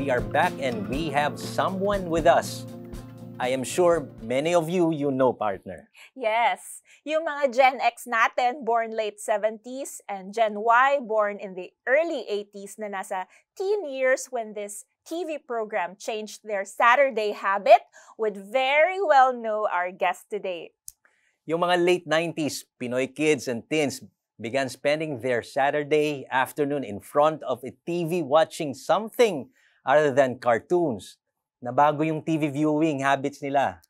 we are back and we have someone with us. I am sure many of you know, partner. Yes, yung mga Gen X natin born late 70s and Gen Y born in the early 80s na nasa teen years when this TV program changed their Saturday habit would very well know our guest today. Yung mga late 90s, Pinoy kids and teens began spending their Saturday afternoon in front of a TV watching something other than cartoons. Nabago yung TV viewing habits nila.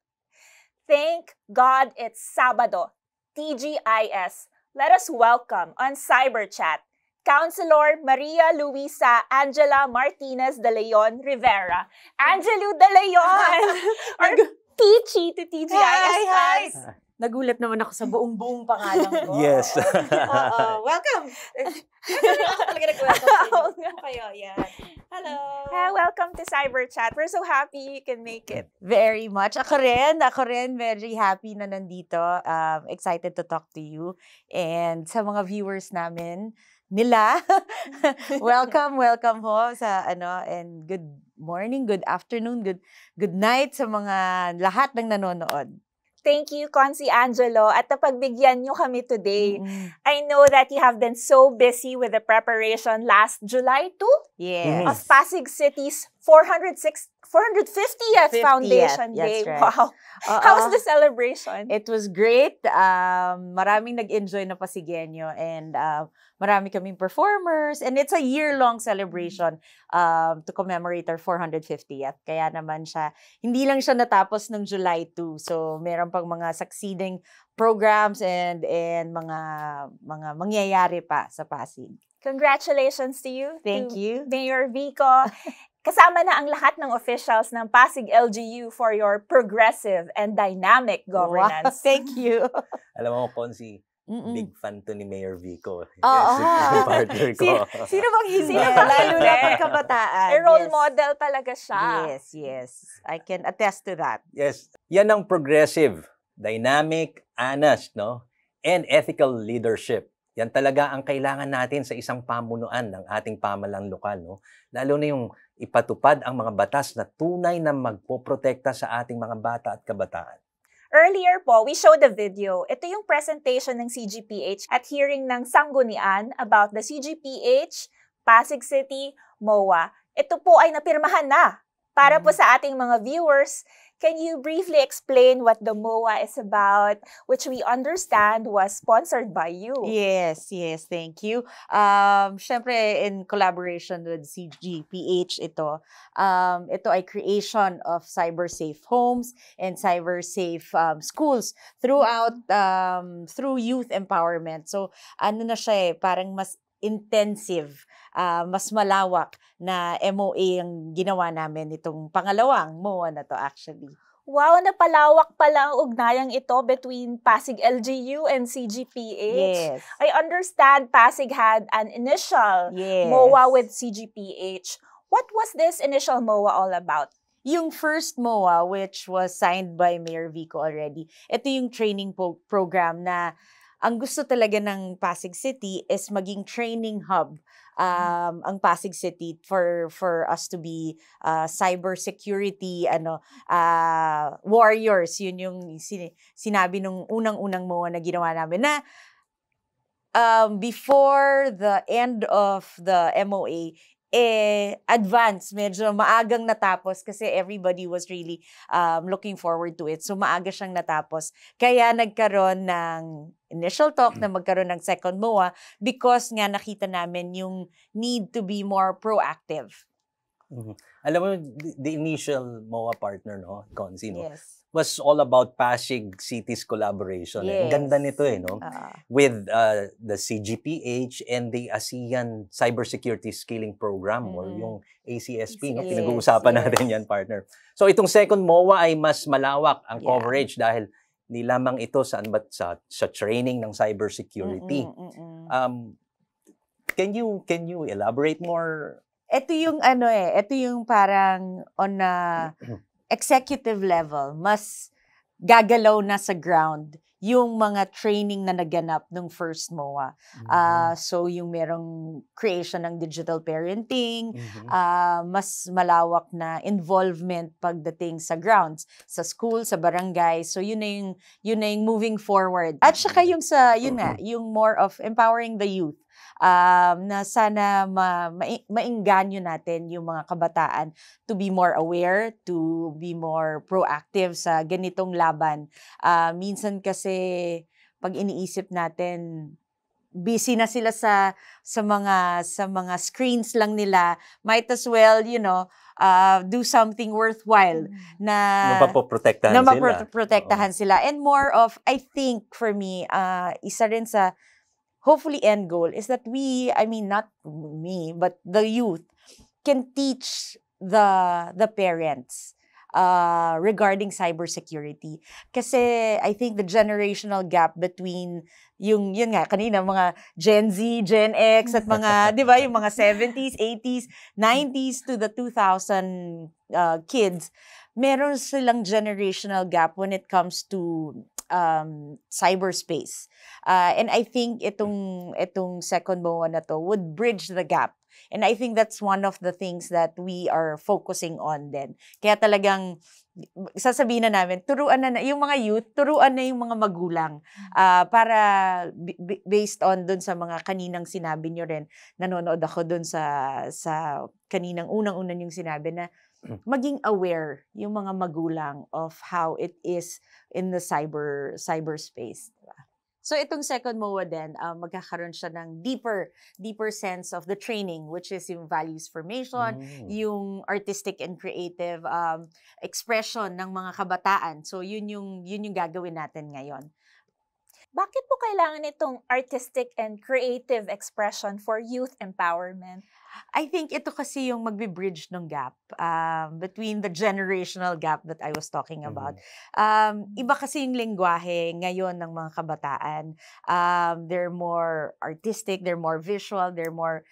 Thank God it's Sabado, TGIS. Let us welcome on Cyberchat, Counselor Maria Luisa Angela Martinez de Leon Rivera. Angelu de Leon! Or Peachy to TGIS. Hi! Nagulat naman ako sa buong pangalan ko. Yes. Welcome! Talaga nag-welcome kayo. Yeah. Hello! Welcome to Cyberchat. We're so happy you can make it. Very much. Ako rin, very happy na nandito. Excited to talk to you. And sa mga viewers namin, welcome ho sa and good morning, good afternoon, good night sa mga lahat ng nanonood. Thank you, Consi Angelo, at napagbigyan nyo kami today. I know that you have been so busy with the preparation last July 2 Yes. of Pasig City's 450th Foundation Day. Right. Wow. How was the celebration? It was great. Maraming nag-enjoy na Pasigueño and marami kaming performers and it's a year-long celebration to commemorate our 450th. Kaya naman siya, hindi lang siya natapos ng July 2. So, meron pang mga succeeding programs and mga mangyayari pa sa Pasig. Congratulations to you. Thank you. Mayor Vico. Kasama na ang lahat ng officials ng Pasig LGU for your progressive and dynamic governance. Wow, thank you. Alam mo, Consi, big fan to ni Mayor Vico. Yes, yung partner ko. Sino bang hindi? Lalo na pagkabataan. Role model talaga siya. Yes. I can attest to that. Yes. Yan ang progressive, dynamic, honest, no? And ethical leadership. Yan talaga ang kailangan natin sa isang pamunuan ng ating pamahalang lokal, no? Lalo na yung ipatupad ang mga batas na tunay na magpoprotekta sa ating mga bata at kabataan. Earlier po, we showed a video. Ito yung presentation ng CGPH at hearing ng sanggunian about the CGPH, Pasig City, MOA. Ito po ay napirmahan na. Para po sa ating mga viewers, can you briefly explain what the MOA is about, which we understand was sponsored by you? Yes, thank you. Syempre, in collaboration with CGPH, ito ay creation of cyber-safe homes and cyber-safe schools throughout, through youth empowerment. So, na siya parang mas intensive, mas malawak na MOA ang ginawa namin itong pangalawang MOA na to actually. Wow, napalawak pala ang ugnayang ito between Pasig LGU and CGPH. Yes. I understand Pasig had an initial MOA with CGPH. What was this initial MOA all about? Yung first MOA, which was signed by Mayor Vico already, ito yung training program na ang gusto talaga ng Pasig City is maging training hub ang Pasig City for us to be cyber security warriors. Yun yung sinabi nung unang-unang MOA na ginawa namin na before the end of the MOA, advance, medyo maagang natapos kasi everybody was really looking forward to it. So maaga siyang natapos. Kaya nagkaroon ng initial talk na magkaroon ng second MOA because nga nakita namin yung need to be more proactive. Alam mo, the initial MOA partner, no, Consi, no, Yes. was all about Pasig City's collaboration. Yes. Ang ganda nito, no? With the CGPH and the ASEAN Cybersecurity Skilling Program or yung ACSP, no? Pinag-uusapan natin yan, partner. So, itong second MOA ay mas malawak ang coverage dahil hindi lamang ito sa training ng cybersecurity. Can you elaborate more? Ito yung ito yung parang on a executive level, mas gagalaw na sa ground yung mga training na naganap nung first MOA. So yung merong creation ng digital parenting, mas malawak na involvement pagdating sa grounds, sa school, sa barangay. So yun na yung moving forward. At saka yung yung more of empowering the youth. Na sana mainganyo natin yung mga kabataan to be more aware, to be more proactive sa ganitong laban. Minsan kasi pag iniisip natin, busy na sila sa mga screens lang nila, might as well, do something worthwhile na mapoprotektahan sila. And more of, I think for me, isa rin sa hopefully end goal is that not me, but the youth can teach the parents regarding cybersecurity. Kasi I think the generational gap between yun nga, kanina mga Gen Z, Gen X, at mga, di ba, yung mga 70s, 80s, 90s to the 2000 kids, meron silang generational gap when it comes to cyberspace. And I think itong second MOA na to would bridge the gap. And I think that's one of the things that we are focusing on din. Kaya talagang sasabihin na namin, turuan na yung mga youth, turuan na yung mga magulang para based on dun sa mga kaninang sinabi nyo rin. Nanonood ako dun sa kaninang unang-unang yung sinabi na maging aware yung mga magulang of how it is in the cyberspace. Diba? So itong second MOA din, magkakaroon siya ng deeper sense of the training, which is yung values formation, yung artistic and creative expression ng mga kabataan. So yun yung gagawin natin ngayon. Bakit po kailangan itong artistic and creative expression for youth empowerment? I think ito kasi yung magbe-bridge ng gap between the generational gap that I was talking about. Iba kasi yung lengguwahe ngayon ng mga kabataan. They're more artistic, they're more visual, they're more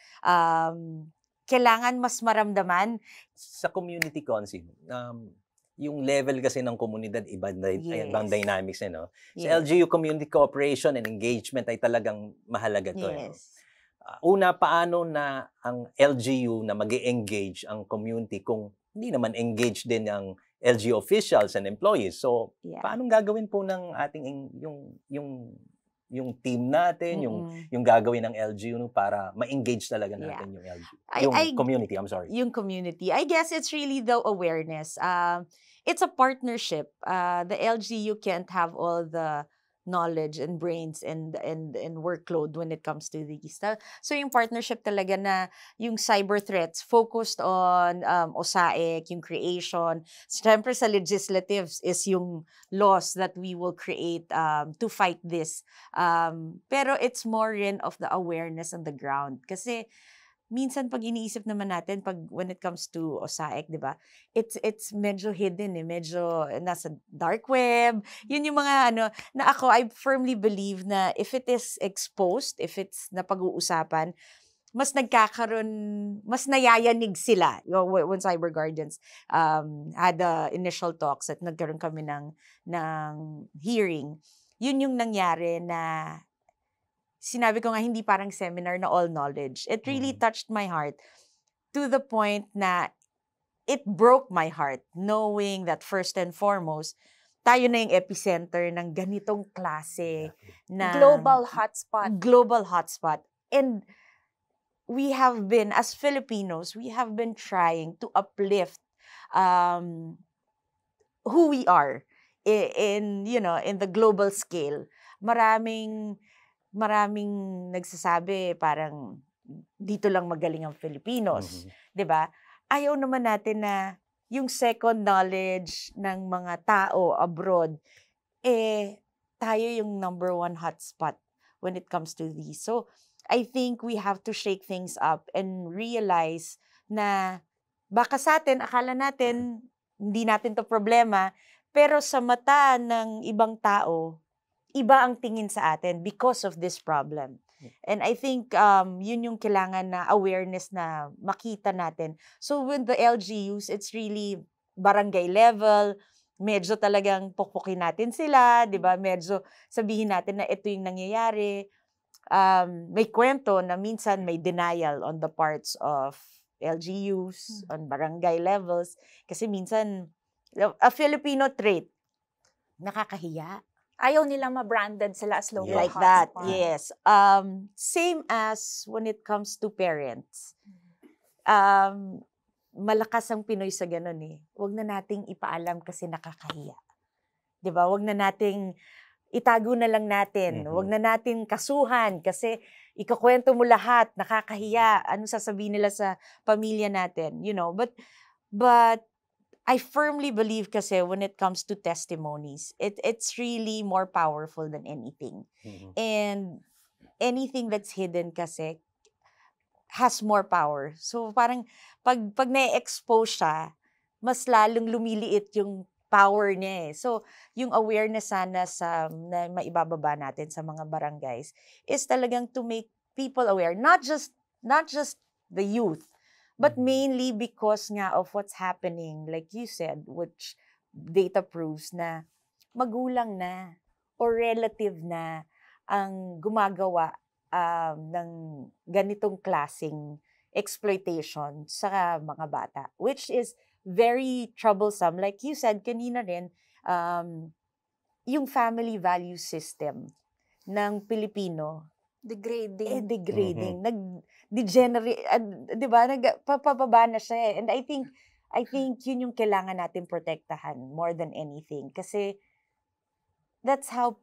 kailangan mas maramdaman. Sa community concert, yung level kasi ng komunidad, ibang dynamics. No? Sa LGU, community cooperation and engagement ay talagang mahalaga to. Yes. Una, paano na ang LGU na mag-engage ang community kung hindi naman engage din ang LGU officials and employees? So, paano gagawin po ng ating yung team natin, yung gagawin ng LGU para ma-engage talaga natin yung LGU? Community, I'm sorry. Yung community. I guess it's really the awareness. It's a partnership. The LGU can't have all the knowledge and brains and workload when it comes to these stuff. So yung partnership talaga na yung cyber threats focused on OSAIC, yung creation. Siyempre sa legislatives is yung laws that we will create to fight this. Pero it's more rin of the awareness on the ground. Kasi minsan pag iniisip naman natin when it comes to OSAIC, 'di ba? It's medyo hidden medyo nasa dark web. Yun yung mga na ako I firmly believe na if it is exposed, if it's napag-uusapan, mas nayayanig sila. When Cyber Guardians had the initial talks at nagkaroon kami ng hearing, yun yung nangyari na sinabi ko nga, hindi parang seminar na all knowledge. It really touched my heart to the point na it broke my heart knowing that first and foremost, tayo na yung epicenter ng ganitong klase na global hotspot. And we have been, as Filipinos, we have been trying to uplift who we are in the global scale. Maraming nagsasabi parang dito lang magaling ang Filipinos, 'di ba? Ayaw naman natin na yung second knowledge ng mga tao abroad tayo yung number one hotspot when it comes to these. So, I think we have to shake things up and realize na baka sa atin akala natin hindi natin to problema, pero sa mata ng ibang tao iba ang tingin sa atin because of this problem. And I think yun yung kailangan na awareness na makita natin. So with the LGUs, it's really barangay level, medyo talagang pukpukin natin sila, di ba? Medyo sabihin natin na ito yung nangyayari. May kwento na minsan may denial on the parts of LGUs, on barangay levels. Kasi minsan, a Filipino trait, nakakahiya. Ayaw nila ma-branded sila as local Like that, hotspot. yes. Same as when it comes to parents. Malakas ang Pinoy sa ganun eh. Huwag na nating ipaalam kasi nakakahiya. 'Di ba? Huwag na nating itago na lang natin. Huwag na natin kasuhan kasi ikakwento mo lahat, nakakahiya. Ano sasabihin nila sa pamilya natin, you know? But I firmly believe kasi when it comes to testimonies, it's really more powerful than anything. And anything that's hidden kasi has more power. So parang pag na-expose siya, mas lalong lumiliit yung power niya eh. So yung awareness sana na maibababa natin sa mga barangays is talagang to make people aware, not just the youth, but mainly because nga of what's happening, like you said, which data proves na magulang na or relative na ang gumagawa ng ganitong klaseng exploitation sa mga bata, which is very troublesome. Like you said kanina rin, yung family value system ng Pilipino, Degrading. degrading. Nag-degenerate, di ba? Nagpapababa na siya eh. And I think yun yung kailangan natin protektahan more than anything. Kasi that's how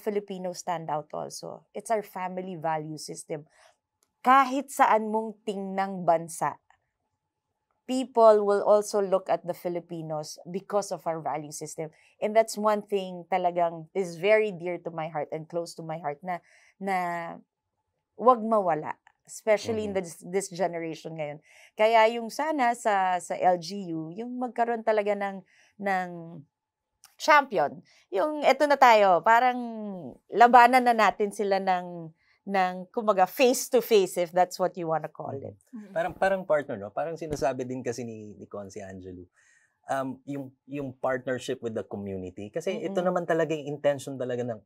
Filipinos stand out also. It's our family value system. Kahit saan mong tingnang bansa, people will also look at the Filipinos because of our value system. And that's one thing talagang is very dear to my heart and close to my heart na wag mawala. Especially in this generation ngayon. Kaya yung sana sa LGU, yung magkaroon talaga ng champion. Yung eto na tayo, parang labanan na natin sila ng kumbaga face to face, if that's what you wanna call it. Parang partner, no? Parang sinasabi din kasi ni Consi Angelo, yung partnership with the community. Kasi ito naman talaga yung intention talaga ng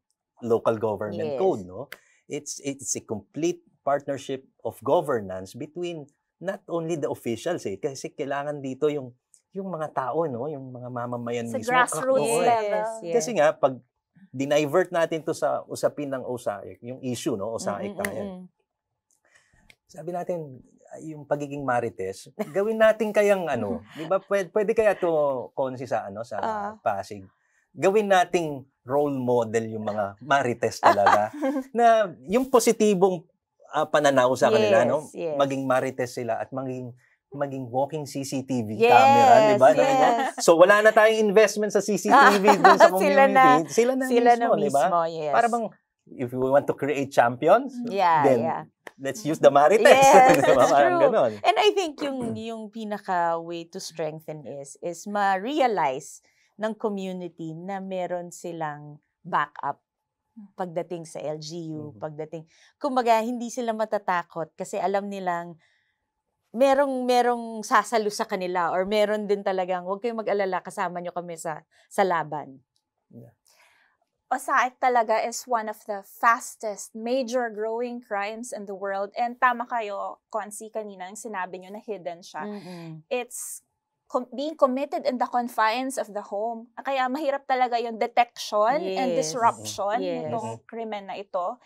local government code, no? It's a complete partnership of governance between not only the officials kasi kailangan dito yung mga tao, no, yung mga mamamayan sa mismo. Grassroots level. Yes. Kasi nga pag dinivert natin to sa usapin ng OSAIC, yung issue, no, OSAIC tayo. Sabi natin yung pagiging marites, gawin natin kayang di ba pwede kaya to Consi sa Pasig. Gawin nating role model yung mga marites talaga na yung positibong pananaw sa kanila, no? Yes. Maging marites sila at maging walking CCTV camera, di ba? Yes. So wala na tayong investment sa CCTV dun sa community. Sila na mismo, di ba? Yes. Para bang if we want to create champions, then let's use the marites. Yes, diba? that's Parang true. ganon. And I think yung pinaka way to strengthen is ma-realize ng community na meron silang backup pagdating sa LGU, kumbaga hindi sila matatakot kasi alam nilang merong sasalo sa kanila or meron din talagang huwag kayong mag-alala, kasama nyo kami sa laban. OSAIC talaga is one of the fastest major growing crimes in the world. And tama kayo, Consi, kanina yung sinabi nyo na hidden siya. It's being committed in the confines of the home. Kaya mahirap talaga yung detection and disruption nitong krimen na ito.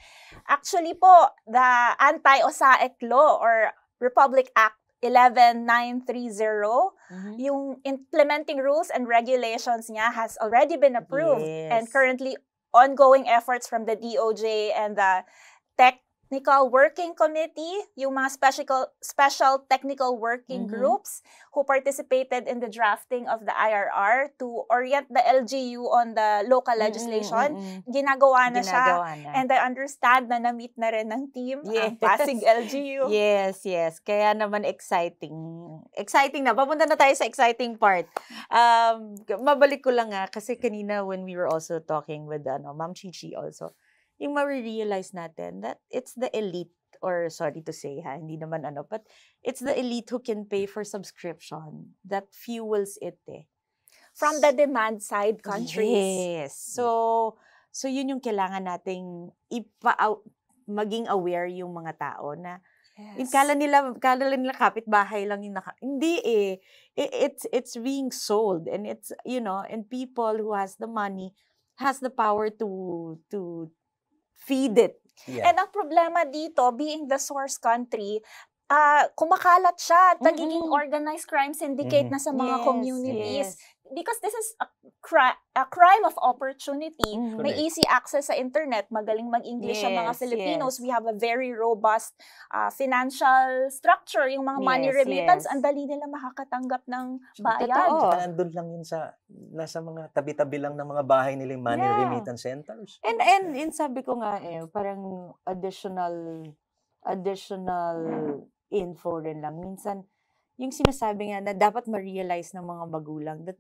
Actually po, the Anti-OSAIC Law or Republic Act 11930, yung implementing rules and regulations niya has already been approved and currently ongoing efforts from the DOJ and the Technical Working Committee, yung mga special technical working groups who participated in the drafting of the IRR to orient the LGU on the local legislation. Ginagawa na siya. And I understand na na-meet na rin ng team ang Pasig LGU. Yes. Kaya naman exciting. Exciting na. Papunta na tayo sa exciting part. Mabalik ko lang kasi kanina when we were also talking with Ma'am Chichi also, yung ma-realize natin that it's the elite, or sorry to say hindi naman but it's the elite who can pay for subscription that fuels it from the demand side countries. Yes. So yun yung kailangan nating maging aware yung mga tao na Yes. kala nila kapitbahay lang yung hindi it's being sold, and it's, and people who has the money has the power to feed it. Yeah. And ang problema dito, being the source country, kumakalat siya, nagiging organized crime syndicate na sa mga communities. Yes. Because this is a crime of opportunity. May Correct. easy access sa internet, magaling mag-English ang mga Yes, Filipinos. yes. We have a very robust financial structure. Yung mga money Yes, remittance, yes. ang dali nila makakatanggap ng Totoo. bayad. Tsaka nandun lang yun nasa mga tabi-tabi lang ng mga bahay nila yung money remittance centers. And sabi ko nga parang additional info rin lang. Minsan, yung sinasabi nga na dapat ma-realize ng mga magulang that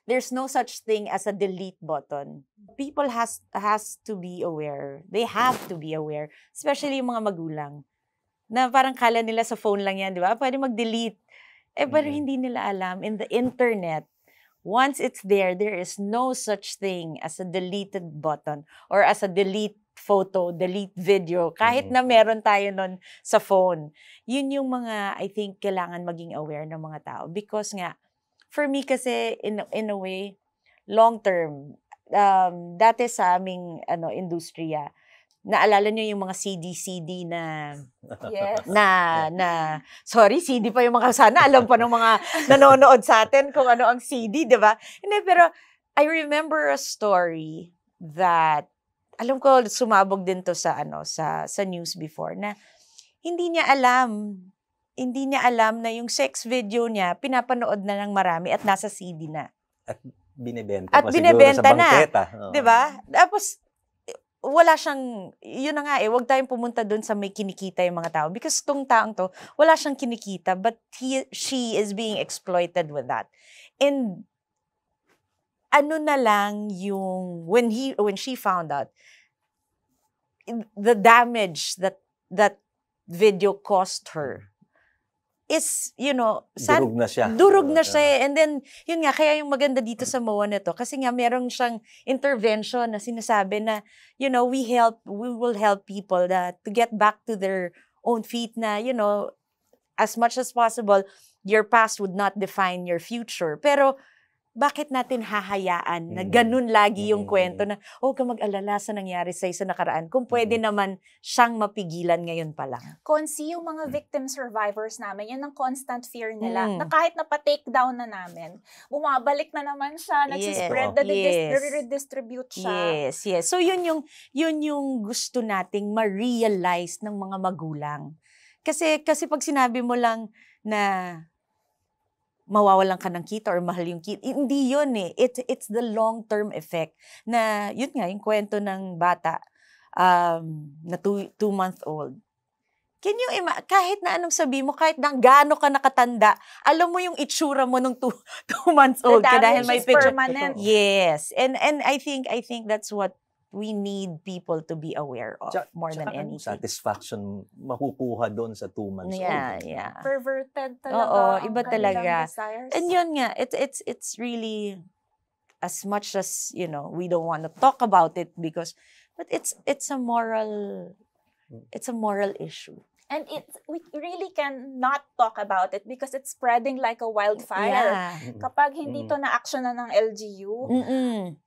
there's no such thing as a delete button. People has to be aware. They have to be aware. Especially yung mga magulang. Na parang kala nila sa phone lang yan, di ba? Pwede mag-delete. Pero hindi nila alam. In the internet, once it's there is no such thing as a deleted button or as a delete photo, delete video, kahit na meron tayo nun sa phone. Yun yung mga, I think, kailangan maging aware ng mga tao. Because nga, for me kasi, in a way, long term, dati sa aming industriya, naalala nyo yung mga CD na Yes. sorry, CD pa yung mga, sana alam pa ng mga nanonood sa atin kung ano ang CD, di ba? Hindi, pero I remember a story that, alam ko, sumabog din to sa news before, na hindi niya alam na yung sex video niya, pinapanood na ng marami at nasa CD na. At binibenta At pa siguro binibenta sa na. bangketa. Di ba? Tapos, wala siyang, yun na nga huwag tayong pumunta dun sa may kinikita yung mga tao. Because tong taong to, wala siyang kinikita, but she is being exploited with that. And, ano na lang yung, when she found out, the damage that video cost her is, Durog na siya. Durog na siya. And then, yun nga, kaya yung maganda dito sa MOA na to, kasi nga meron siyang intervention na sinasabi na, we will help people to get back to their own feet na, as much as possible, your past would not define your future. Pero, bakit natin hahayaan na ganun lagi yung kwento na, huwag ka mag-alala sa nangyari sa'yo sa nakaraan, kung pwede naman siyang mapigilan ngayon pa lang. Konsi yung mga victim survivors namin, yan ang constant fear nila, na kahit na-take down na namin, bumabalik na naman siya, nagsispread, redistribute siya. Yes. So yun yung gusto nating ma-realize ng mga magulang. Kasi pag sinabi mo lang na mawawalan ka ng kita or mahal yung kita. Hindi yun It's the long-term effect na, yun nga, yung kwento ng bata na 2-month-old. Can you kahit na anong sabi mo, kahit na gaano ka nakatanda, alam mo yung itsura mo nung 2 months old ka dahil may picture. Permanent. Yes. And I think that's what we need people to be aware of more than anything. Satisfaction makukuha doon sa 2 months old. Yeah. Perverted talaga. Oo, iba ang talaga. desires. And yun nga, it's really, as much as, we don't want to talk about it but it's a moral issue. And we really cannot talk about it because it's spreading like a wildfire. Yeah. Kapag hindi to na-action na ng LGU,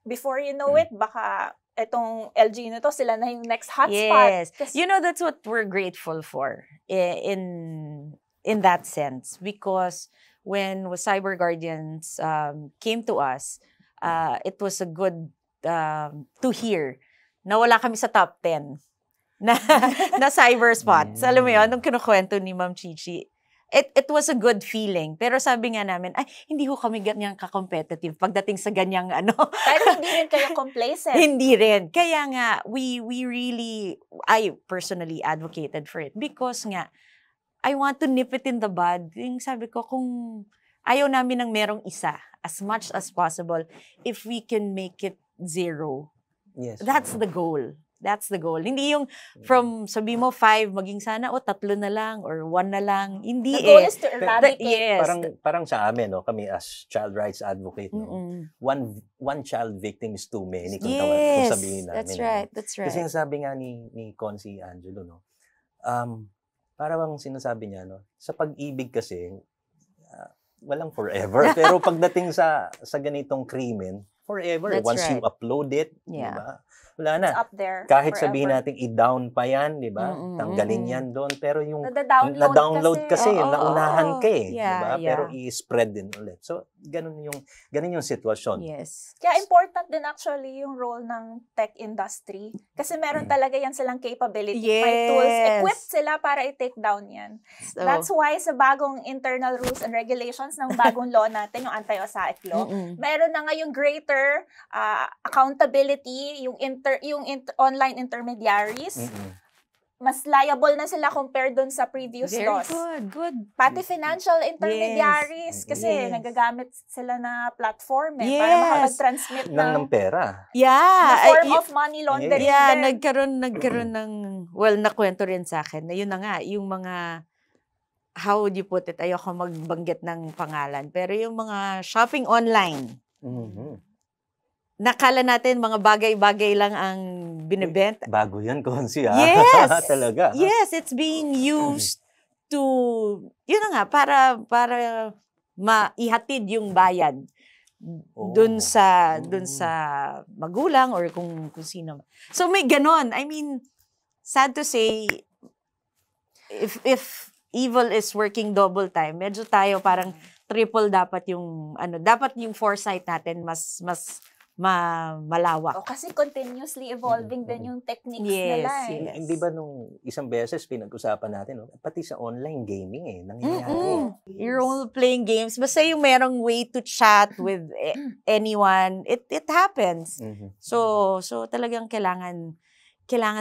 before you know it, baka itong LGU na to, sila na yung next hotspot. Yes. That's what we're grateful for in that sense. Because when Cyber Guardians came to us, it was a good to hear na wala kami sa top 10 na cyber spots. Alam mo yun, nung kinukwento ni Ma'am Chichi, it was a good feeling. Pero sabi nga namin, hindi ko kami ganyang ka-competitive pagdating sa ganyang Pero hindi rin kayo complacent. Hindi rin. Kaya nga, I personally advocated for it because nga, I want to nip it in the bud. Yung sabi ko, kung ayaw namin ng merong isa, as much as possible, if we can make it 0, Yes. that's the goal. That's the goal. Hindi yung from, sabi mo, 5, maging sana, 3 na lang, or 1 na lang. Hindi The goal is to eradicate. Yes. Parang sa amin, no, kami as child rights advocate, no, Mm-mm. one child victim is too many, kung Yes, sabihin namin. that's right, no? that's right. Kasi yung sabi nga ni Consi Angelo, no, parang sinasabi niya, no, sa pag-ibig kasi, walang forever. Pero pagdating sa ganitong krimen, forever. That's Once you right. upload it, Yeah. di ba? Wala na. It's up there Kahit forever. sabihin natin i-down pa yan, di ba? Mm-mm, Tanggalin mm-mm. yan doon. Pero yung Na-download kasi, Oo, naunahan ka eh. yeah, di ba? yeah. Pero i-spread din ulit. So, ganun yung sitwasyon. Yes. Kaya important din actually yung role ng tech industry. Kasi meron talaga yan silang capability. May tools, Yes. equipped sila para i-take down yan. So, That's why sa bagong internal rules and regulations ng bagong law natin, yung anti-OSAIC law, mm-mm. meron na ngayong greater accountability, yung online intermediaries. Mm-mm. Mas liable na sila compared dun sa previous Very laws. good. Pati financial intermediaries, Yes. kasi Yes. nagagamit sila na platform para Yes. makapag-transmit Ng pera. Yeah. na form ay, of money laundering. Yeah, din. nagkaroon ng, nakwento rin sa akin na yun na nga, yung mga, how would you put it, ayoko magbanggit ng pangalan, pero yung mga shopping online, Mhm. nakala natin mga bagay-bagay lang ang binibenta. Bago yan, Consi, ha? Yes! Talaga. Yes, it's being used to, yun na nga, para maihatid yung bayad dun Oh. sa magulang or kung sino. So may ganon. I mean, sad to say, if evil is working double time, medyo tayo parang triple dapat yung foresight natin mas malawak. Kasi continuously evolving din yung techniques Yes, nila. yes. Hindi ba nung isang beses pinag-usapan natin, no? Pati sa online gaming nangyayari. You're all playing games. Basta yung merong way to chat with anyone, it happens. Mhm. So talagang kailangan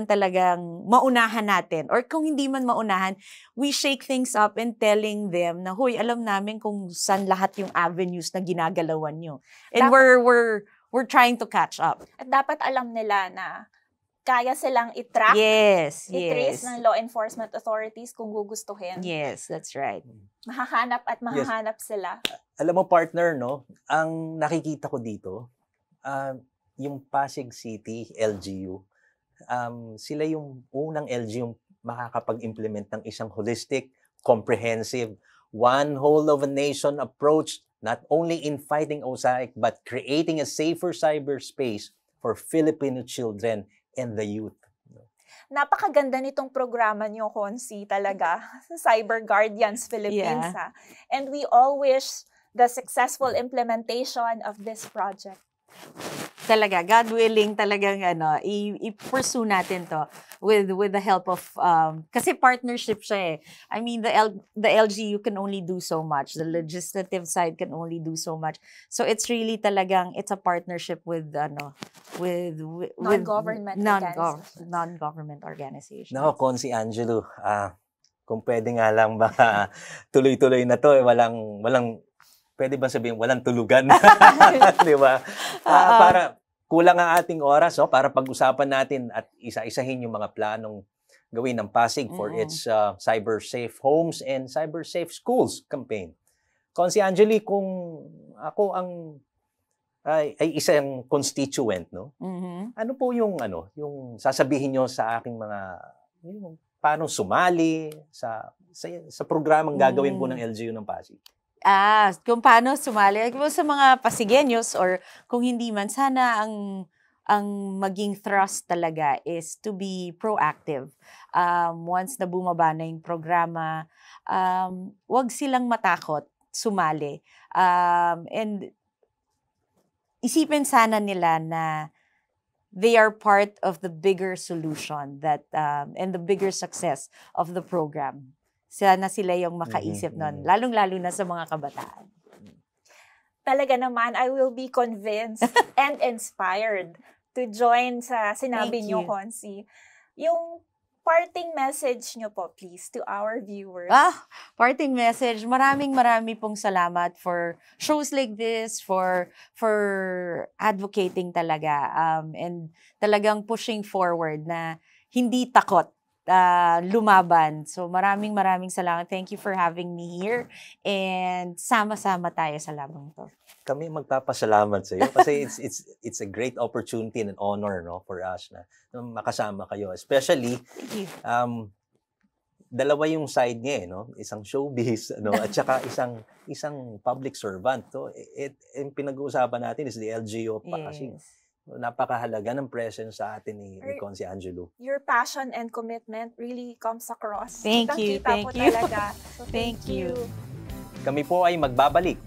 talagang maunahan natin. Or kung hindi man maunahan, we shake things up and telling them na, hoy, alam namin kung saan lahat yung avenues na ginagalawan nyo. And we're trying to catch up. At dapat alam nila na kaya silang i-track, Yes, i-trace yes. ng law enforcement authorities kung gugustuhin. Yes, that's right. Mahahanap at mahahanap sila. Alam mo, partner, no? Ang nakikita ko dito, yung Pasig City LGU, sila yung unang LGU makakapag-implement ng isang holistic, comprehensive, one whole of a nation approach, not only in fighting OSAIC, but creating a safer cyberspace for Filipino children and the youth. Napakaganda nitong programa niyo, Consi, talaga. Cyber Guardians Philippines. Yeah. And we all wish the successful implementation of this project. Talaga, God willing, talagang i-pursue natin to with the help of, kasi partnership siya eh. I mean, the LGU can only do so much. The legislative side can only do so much. So it's really talagang, it's a partnership with non-government organizations. Nako, Consi Angelo, kung pwede nga lang ba tuloy-tuloy na to, walang pwede ba sabihin walang tulugan? Di ba? Para kulang ang ating oras, para pag-usapan natin at isa-isahin yung mga planong gawin ng Pasig for its Cyber Safe Homes and Cyber Safe Schools campaign. Consi Angeli, kung ako ay isang constituent, no? Mm-hmm. Ano po yung sasabihin nyo sa aking mga paano sumali sa programang gagawin po ng LGU ng Pasig? Kung paano sumali sa mga Pasigueños or kung hindi man, sana ang maging thrust talaga is to be proactive. Once na bumaba na yung programa, wag silang matakot sumali. And isipin sana nila na they are part of the bigger solution and the bigger success of the program. Sana sila yung makaisip nun, lalong-lalo na sa mga kabataan. Talaga naman, I will be convinced and inspired to join sa sinabi niyo, Consi. Yung parting message nyo po, please, to our viewers. Parting message. Marami pong salamat for shows like this, for advocating talaga, and talagang pushing forward na hindi takot lumaban. So maraming salamat. Thank you for having me here, and sama-sama tayo sa labang to. Kami magpapasalamat sa iyo kasi it's a great opportunity and an honor, no, for us na makasama kayo, especially dalawa yung side niya, no, isang showbiz, no, at saka isang public servant. So yung pinag-uusapan natin is the LGU Pasig. Yes. Napakahalaga ng presence sa atin ni Consi Angelo. Your passion and commitment really comes across. Thank you. Talaga. So, Thank you. Kami po ay magbabalik